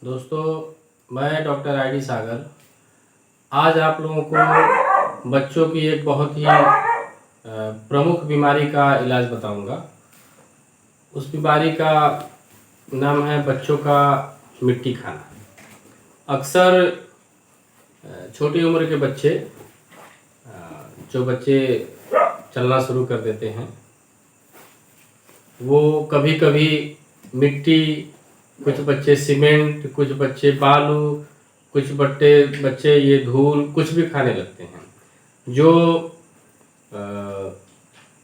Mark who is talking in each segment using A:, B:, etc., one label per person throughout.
A: दोस्तों, मैं doctor I D सागर आज आप लोगों को बच्चों की एक बहुत ही प्रमुख बीमारी का इलाज बताऊंगा। उस बीमारी का नाम है बच्चों का मिट्टी खाना। अक्सर छोटी उम्र के बच्चे जो बच्चे चलना शुरू कर देते हैं वो कभी कभी मिट्टी, कुछ बच्चे सीमेंट, कुछ बच्चे बालू, कुछ बच्चे ये धूल कुछ भी खाने लगते हैं। जो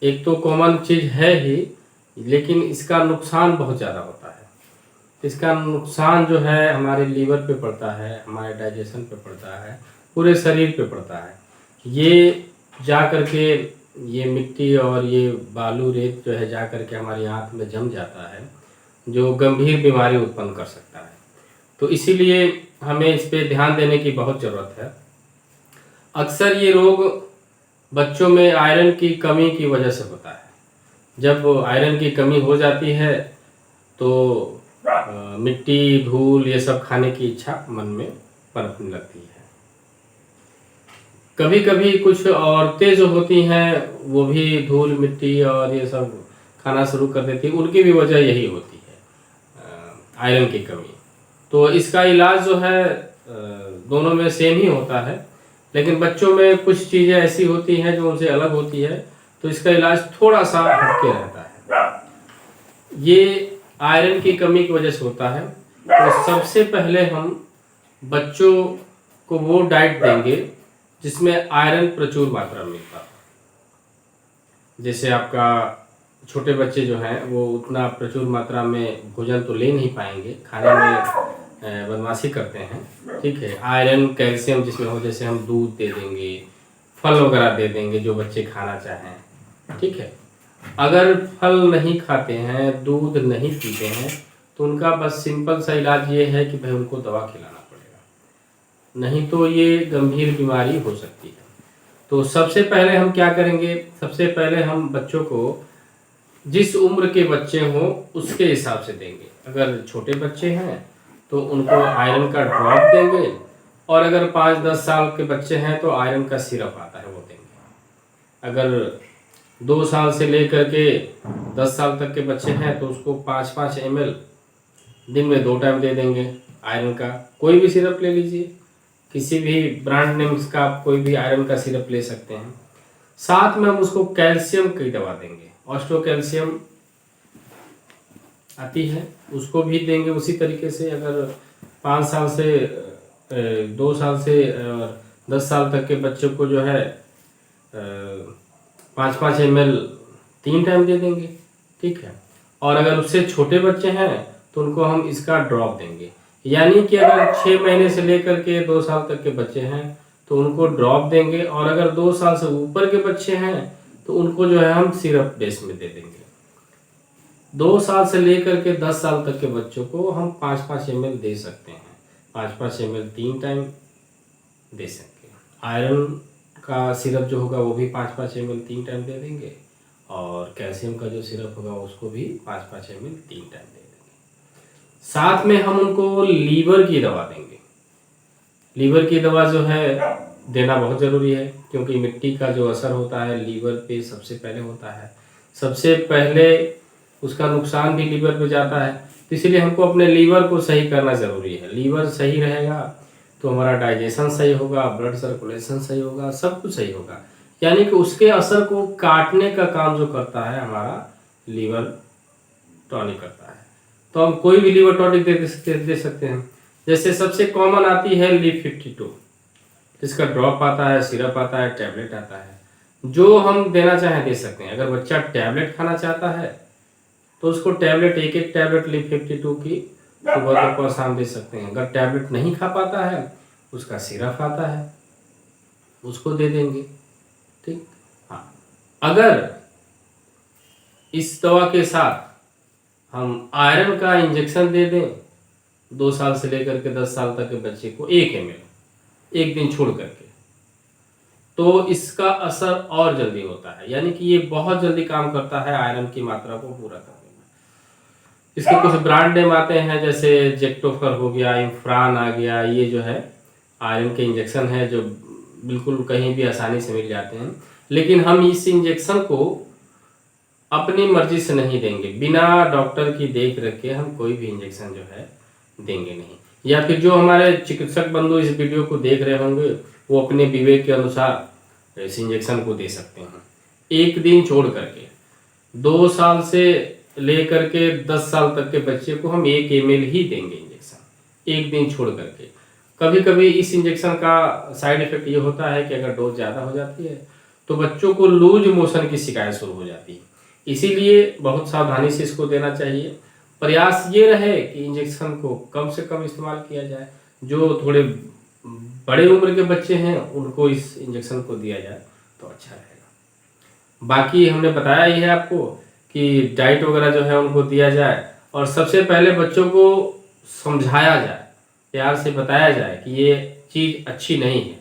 A: एक तो कॉमन चीज़ है ही, लेकिन इसका नुकसान बहुत ज़्यादा होता है। इसका नुकसान जो है हमारे लीवर पे पड़ता है, हमारे डाइजेशन पे पड़ता है, पूरे शरीर पे पड़ता है। ये जा करके ये मिट्टी और ये बालू रेत जो है जा करके हमारी आँख में जम जाता है, जो गंभीर बीमारी उत्पन्न कर सकता है। तो इसीलिए हमें इस पे ध्यान देने की बहुत ज़रूरत है। अक्सर ये रोग बच्चों में आयरन की कमी की वजह से होता है। जब आयरन की कमी हो जाती है तो मिट्टी, धूल ये सब खाने की इच्छा मन में पनपने लगती है। कभी कभी कुछ औरतें जो होती हैं वो भी धूल, मिट्टी और ये सब खाना शुरू कर देती है। उनकी भी वजह यही होती है, आयरन की कमी। तो इसका इलाज जो है दोनों में सेम ही होता है, लेकिन बच्चों में कुछ चीज़ें ऐसी होती हैं जो उनसे अलग होती है, तो इसका इलाज थोड़ा सा हटके रहता है। ये आयरन की कमी की वजह से होता है। तो सबसे पहले हम बच्चों को वो डाइट देंगे जिसमें आयरन प्रचुर मात्रा में मिलता है। जैसे आपका छोटे बच्चे जो हैं वो उतना प्रचुर मात्रा में भोजन तो ले नहीं पाएंगे, खाने में बदमाशी करते हैं, ठीक है। आयरन, कैल्शियम जिसमें हो, जैसे हम दूध दे देंगे, फल वगैरह दे देंगे जो बच्चे खाना चाहें, ठीक है। अगर फल नहीं खाते हैं, दूध नहीं पीते हैं, तो उनका बस सिंपल सा इलाज ये है कि भाई उनको दवा खिलाना पड़ेगा, नहीं तो ये गंभीर बीमारी हो सकती है। तो सबसे पहले हम क्या करेंगे, सबसे पहले हम बच्चों को जिस उम्र के बच्चे हों उसके हिसाब से देंगे। अगर छोटे बच्चे हैं तो उनको आयरन का ड्रॉप देंगे, और अगर 5-10 साल के बच्चे हैं तो आयरन का सिरप आता है वो देंगे। अगर 2 साल से लेकर के 10 साल तक के बच्चे हैं तो उसको 5-5 ml दिन में 2 टाइम दे देंगे आयरन का। कोई भी सिरप ले लीजिए, किसी भी ब्रांड नेम्स का आप कोई भी आयरन का सिरप ले सकते हैं। साथ में हम उसको कैल्शियम की दवा देंगे, ऑस्टो कैल्शियम आती है, उसको भी देंगे उसी तरीके से। अगर 5 साल से 2 साल से 10 साल तक के बच्चों को जो है 5-5 ml 3 टाइम दे देंगे, ठीक है। और अगर उससे छोटे बच्चे हैं तो उनको हम इसका ड्रॉप देंगे। यानी कि अगर 6 महीने से लेकर के 2 साल तक के बच्चे हैं तो उनको ड्रॉप देंगे, और अगर 2 साल से ऊपर के बच्चे हैं तो उनको जो है हम सिरप बेस में दे देंगे। 2 साल से लेकर के 10 साल तक के बच्चों को हम 5-5 ml दे सकते हैं, 5-5 ml 3 टाइम दे सकते हैं। आयरन का सिरप जो होगा वो भी 5-5 ml 3 टाइम दे देंगे, और कैल्शियम का जो सिरप होगा उसको भी 5-5 ml 3 टाइम दे देंगे। साथ में हम उनको लीवर की दवा देंगे। लीवर की दवा जो है देना बहुत ज़रूरी है, क्योंकि मिट्टी का जो असर होता है लीवर पे सबसे पहले होता है। सबसे पहले उसका नुकसान भी लीवर पे जाता है, तो इसीलिए हमको अपने लीवर को सही करना ज़रूरी है। लीवर सही रहेगा तो हमारा डाइजेशन सही होगा, ब्लड सर्कुलेशन सही होगा, सब कुछ सही होगा। यानी कि उसके असर को काटने का काम जो करता है हमारा लीवर टॉनिक करता है। तो हम कोई भी लीवर टॉनिक दे सकते हैं। जैसे सबसे कॉमन आती है लीव 52, इसका ड्रॉप आता है, सिरप आता है, टैबलेट आता है। जो हम देना चाहें दे सकते हैं। अगर बच्चा टैबलेट खाना चाहता है तो उसको टैबलेट, एक टैबलेट लीव 52 की सुबह दोपहर शाम दे सकते हैं। अगर टैबलेट नहीं खा पाता है, उसका सिरप आता है, उसको दे देंगे, ठीक। हाँ, अगर इस दवा के साथ हम आयरन का इंजेक्शन दे दें 2 साल से लेकर के 10 साल तक के बच्चे को 1 ml एक दिन छोड़ करके, तो इसका असर और जल्दी होता है। यानी कि ये बहुत जल्दी काम करता है आयरन की मात्रा को पूरा करने में। इसके कुछ ब्रांड नेम आते हैं, जैसे जेक्टोफर हो गया, इम्फ्रान आ गया। ये जो है आयरन के इंजेक्शन है जो बिल्कुल कहीं भी आसानी से मिल जाते हैं। लेकिन हम इस इंजेक्शन को अपनी मर्जी से नहीं देंगे, बिना डॉक्टर की देख रेख के हम कोई भी इंजेक्शन जो है देंगे नहीं। या फिर जो हमारे चिकित्सक बंधु इस वीडियो को देख रहे होंगे वो अपने विवेक के अनुसार इस इंजेक्शन को दे सकते हैं, एक दिन छोड़ करके। 2 साल से लेकर के 10 साल तक के बच्चे को हम 1 ml ही देंगे इंजेक्शन, एक दिन छोड़ करके। कभी कभी इस इंजेक्शन का साइड इफेक्ट ये होता है कि अगर डोज ज़्यादा हो जाती है तो बच्चों को लूज मोशन की शिकायत शुरू हो जाती है, इसीलिए बहुत सावधानी से इसको देना चाहिए। प्रयास ये रहे कि इंजेक्शन को कम से कम इस्तेमाल किया जाए। जो थोड़े बड़े उम्र के बच्चे हैं उनको इस इंजेक्शन को दिया जाए तो अच्छा रहेगा। बाकी हमने बताया ही है आपको कि डाइट वगैरह जो है उनको दिया जाए, और सबसे पहले बच्चों को समझाया जाए, प्यार से बताया जाए कि ये चीज़ अच्छी नहीं है।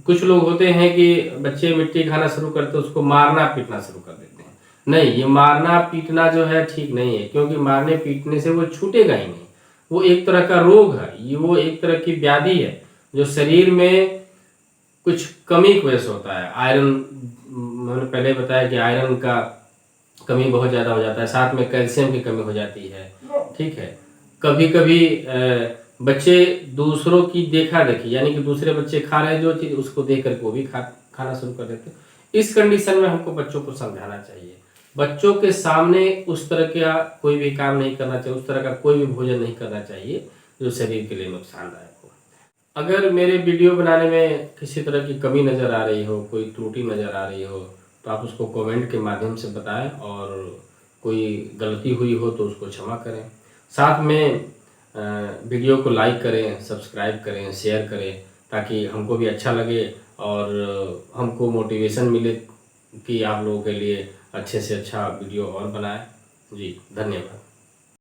A: कुछ लोग होते हैं कि बच्चे मिट्टी खाना शुरू करते हैं उसको मारना पीटना शुरू कर देते हैं। नहीं, ये मारना पीटना जो है ठीक नहीं है, क्योंकि मारने पीटने से वो छूटेगा ही नहीं। वो एक तरह का रोग है, ये वो एक तरह की व्याधि है जो शरीर में कुछ कमी की वजह से होता है। आयरन, मैंने पहले बताया कि आयरन का कमी बहुत ज़्यादा हो जाता है, साथ में कैल्शियम की कमी हो जाती है। ठीक है, कभी कभी बच्चे दूसरों की देखा देखी, यानी कि दूसरे बच्चे खा रहे हैं जो चीज़ उसको देख करके वो भी खाना शुरू कर देते हैं। इस कंडीशन में हमको बच्चों को समझाना चाहिए, बच्चों के सामने उस तरह का कोई भी काम नहीं करना चाहिए, उस तरह का कोई भी भोजन नहीं करना चाहिए जो शरीर के लिए नुकसानदायक हो। अगर मेरे वीडियो बनाने में किसी तरह की कमी नज़र आ रही हो, कोई त्रुटि नज़र आ रही हो, तो आप उसको कमेंट के माध्यम से बताएं, और कोई गलती हुई हो तो उसको क्षमा करें। साथ में वीडियो को लाइक करें, सब्सक्राइब करें, शेयर करें, ताकि हमको भी अच्छा लगे और हमको मोटिवेशन मिले कि आप लोगों के लिए अच्छे से अच्छा वीडियो और बनाएं। जी, धन्यवाद।